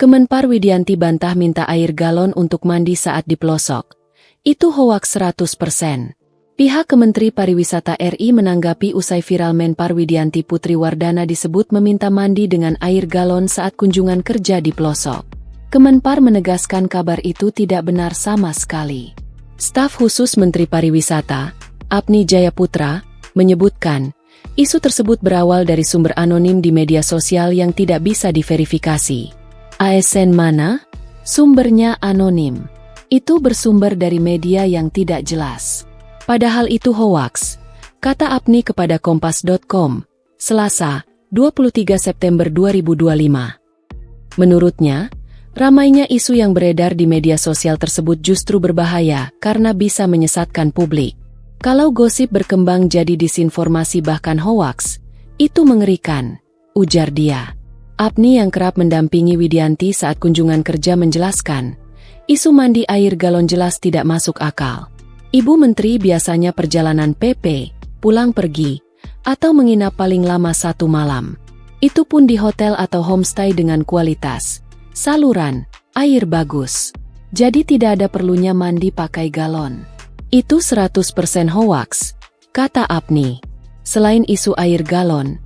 Kemenpar Widianti bantah minta air galon untuk mandi saat di pelosok. Itu hoaks 100%. Pihak Kementeri Pariwisata RI menanggapi usai viral Menpar Widianti Putri Wardana disebut meminta mandi dengan air galon saat kunjungan kerja di pelosok. Kemenpar menegaskan kabar itu tidak benar sama sekali. Staf khusus Menteri Pariwisata, Apni Jayaputra, menyebutkan, isu tersebut berawal dari sumber anonim di media sosial yang tidak bisa diverifikasi. ASN mana? Sumbernya anonim. Itu bersumber dari media yang tidak jelas. Padahal itu hoaks, kata Apni kepada Kompas.com, Selasa, 23 September 2025. Menurutnya, ramainya isu yang beredar di media sosial tersebut justru berbahaya karena bisa menyesatkan publik. Kalau gosip berkembang jadi disinformasi bahkan hoaks, itu mengerikan, ujar dia. Apni yang kerap mendampingi Widianti saat kunjungan kerja menjelaskan, isu mandi air galon jelas tidak masuk akal. Ibu Menteri biasanya perjalanan PP, pulang pergi, atau menginap paling lama 1 malam. Itu pun di hotel atau homestay dengan kualitas, saluran, air bagus. Jadi tidak ada perlunya mandi pakai galon. Itu 100% hoaks, kata Apni. Selain isu air galon,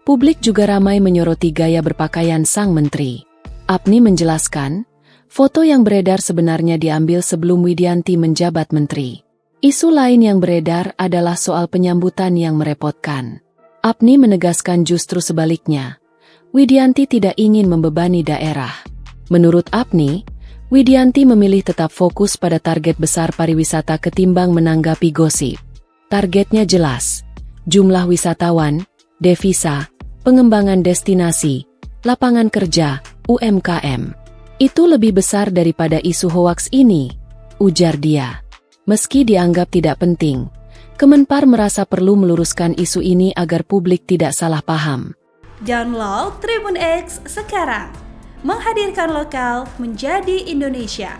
publik juga ramai menyoroti gaya berpakaian sang menteri. Apni menjelaskan, foto yang beredar sebenarnya diambil sebelum Widianti menjabat menteri. Isu lain yang beredar adalah soal penyambutan yang merepotkan. Apni menegaskan justru sebaliknya. Widianti tidak ingin membebani daerah. Menurut Apni, Widianti memilih tetap fokus pada target besar pariwisata ketimbang menanggapi gosip. Targetnya jelas, jumlah wisatawan, devisa, pengembangan destinasi, lapangan kerja, UMKM. Itu lebih besar daripada isu hoaks ini, ujar dia. Meski dianggap tidak penting, Kemenpar merasa perlu meluruskan isu ini agar publik tidak salah paham. Download Tribun X sekarang, menghadirkan lokal menjadi Indonesia.